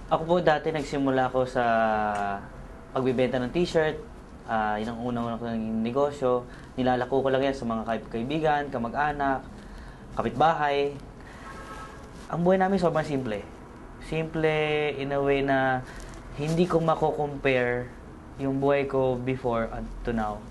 Ako po dati nagsimula ako sa pagbebenta ng t-shirt. Yun ang unang-unang ko naging negosyo. Nilalako ko lang yan sa mga kaibigan, kamag-anak, kapitbahay. Ang buhay namin sobrang simple. Simple in a way na hindi ko mako-compare yung buhay ko before and to now.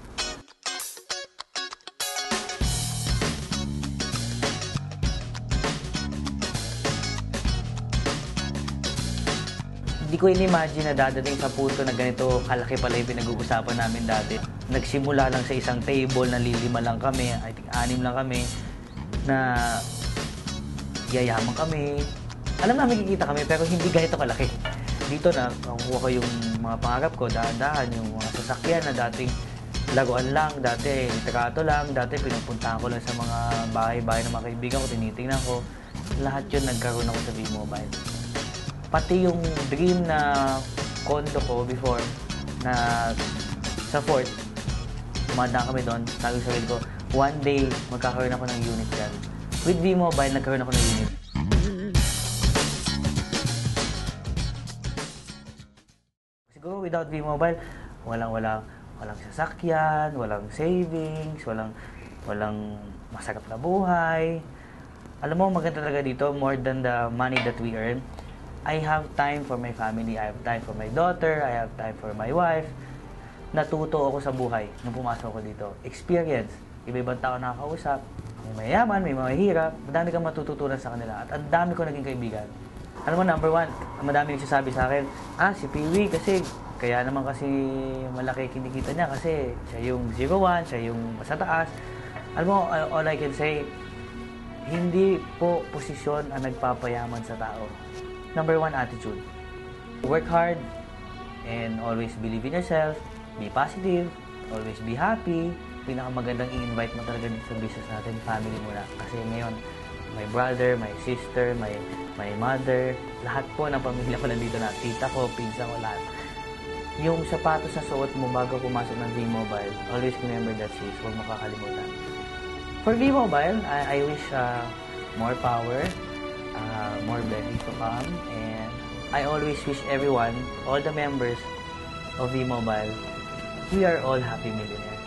Hindi ko in-imagine na dadating sa punto na ganito kalaki pala yung pinag-uusapan namin dati. Nagsimula lang sa isang table na lilima lang kami, I think 6 lang kami, na yayaman kami. Alam namin kikita kami pero hindi ganito kalaki. Dito na, nakukuha ko yung mga pangarap ko, dahan-dahan, yung mga sasakyan na dating laruan lang, dati litrato lang, dati pinupuntahan ko lang sa mga bahay-bahay ng mga kaibigan ko, tinitingnan ko. Lahat yun nagkaroon ako sa V-Mobile. Pati yung dream na condo ko before na sa Fort, dumadaan kami doon, sabi sa sarili ko, one day magkakaroon ako ng unit dyan. With V-Mobile, nagkaroon ako ng unit. Siguro without V-Mobile, walang sasakyan, walang savings, walang masarap na buhay. Alam mo, maganda talaga dito, more than the money that we earn. I have time for my family, I have time for my daughter, I have time for my wife. Natuto ako sa buhay nung pumasok ako dito. Experience. Iba-ibang tao nakakausap. May mayaman, may mahihirap. Madami kang matututunan sa kanila. At ang dami ko naging kaibigan. Alam mo, number one, madami nagsasabi sa akin, si Piwi kasi, kaya naman kasi malaki kinikita niya kasi siya yung 01, siya yung sa taas. Alam mo, all I can say, hindi po posisyon ang nagpapayaman sa tao. Number one, attitude. Work hard and always believe in yourself. Be positive. Always be happy. Pinakamagandang i-invite mo talaga dito sa business natin, family muna. Kasi ngayon, my brother, my sister, my mother, lahat po ng pamilya ko nandito na. Tita ko, pinsa ko, lahat. Yung sapatos na suot mo bago pumasok ng V-Mobile, always remember that shoes. Huwag makakalimutan. For V-Mobile, I wish more power, more blessings to come, and I always wish everyone, all the members of V-Mobile, we are all happy millionaires.